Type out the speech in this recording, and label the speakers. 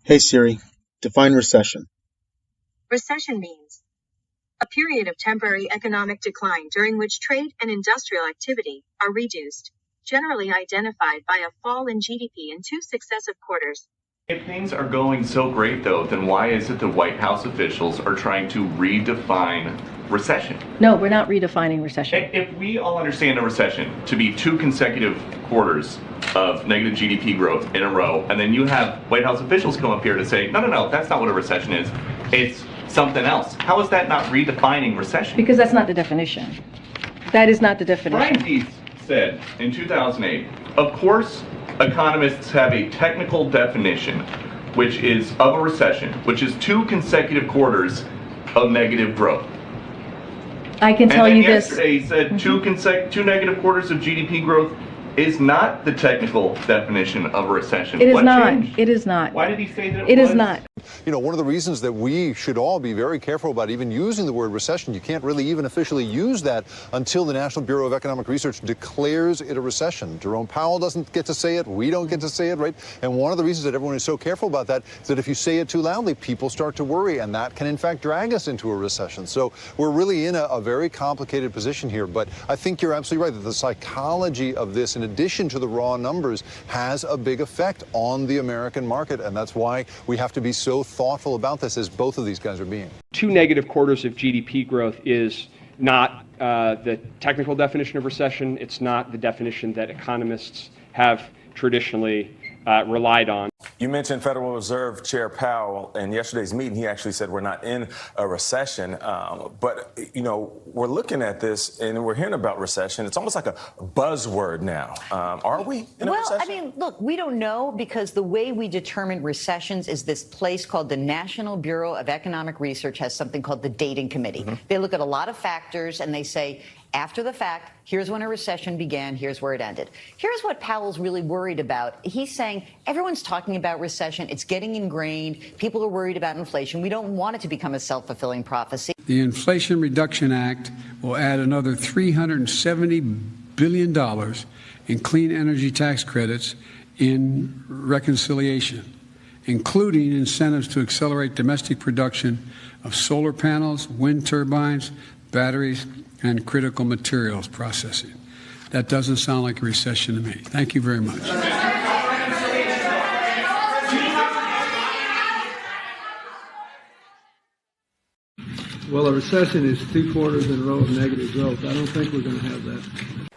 Speaker 1: Hey Siri, define recession.
Speaker 2: Recession means a period of temporary economic decline during which trade and industrial activity are reduced, generally identified by a fall in GDP in 2 successive quarters.
Speaker 3: If things are going so great, though, then why is it the White House officials are trying to redefine recession?
Speaker 4: No, we're not redefining recession.
Speaker 3: If we all understand a recession to be 2 consecutive quarters of negative GDP growth in a row, and then you have White House officials come up here to say, no, that's not what a recession is. It's something else. How is that not redefining recession?
Speaker 4: Because that's not the definition. That is not the definition.
Speaker 3: Brian Deese said in 2008, of course, economists have a technical definition, which is of a recession, which is 2 consecutive quarters of negative growth.
Speaker 4: I can tell you this.
Speaker 3: Yesterday he said 2 negative quarters of GDP growth is not the technical definition of a recession.
Speaker 4: It is
Speaker 3: What
Speaker 4: not.
Speaker 3: changed?
Speaker 4: It is not.
Speaker 3: Why did he say that
Speaker 4: it
Speaker 3: was?
Speaker 4: is not.
Speaker 5: You know, one of the reasons that we should all be very careful about even using the word recession, you can't really even officially use that until the National Bureau of Economic Research declares it a recession. Jerome Powell doesn't get to say it. We don't get to say it, right? And one of the reasons that everyone is so careful about that is that if you say it too loudly, people start to worry, and that can, in fact, drag us into a recession. So we're really in a very complicated position here. But I think you're absolutely right that the psychology of this, in addition to the raw numbers, has a big effect on the American market. And that's why we have to be so thoughtful about this, as both of these guys are being.
Speaker 6: 2 negative quarters of GDP growth is not the technical definition of recession. It's not the definition that economists have traditionally relied on.
Speaker 7: You mentioned Federal Reserve Chair Powell in yesterday's meeting. He actually said we're not in a recession. But, you know, we're looking at this and we're hearing about recession. It's almost like a buzzword now. Are we in a recession?
Speaker 8: Well, I mean, look, we don't know, because the way we determine recessions is this place called the National Bureau of Economic Research has something called the Dating Committee. Mm-hmm. They look at a lot of factors and they say, after the fact, here's when a recession began, here's where it ended. Here's what Powell's really worried about. He's saying everyone's talking about recession. It's getting ingrained. People are worried about inflation. We don't want it to become a self-fulfilling prophecy.
Speaker 9: The Inflation Reduction Act will add another $370 billion in clean energy tax credits in reconciliation, including incentives to accelerate domestic production of solar panels, wind turbines, batteries, and critical materials processing. That doesn't sound like a recession to me. Thank you very much.
Speaker 10: Well, a recession is 2 quarters in a row of negative growth. I don't think we're going to have that.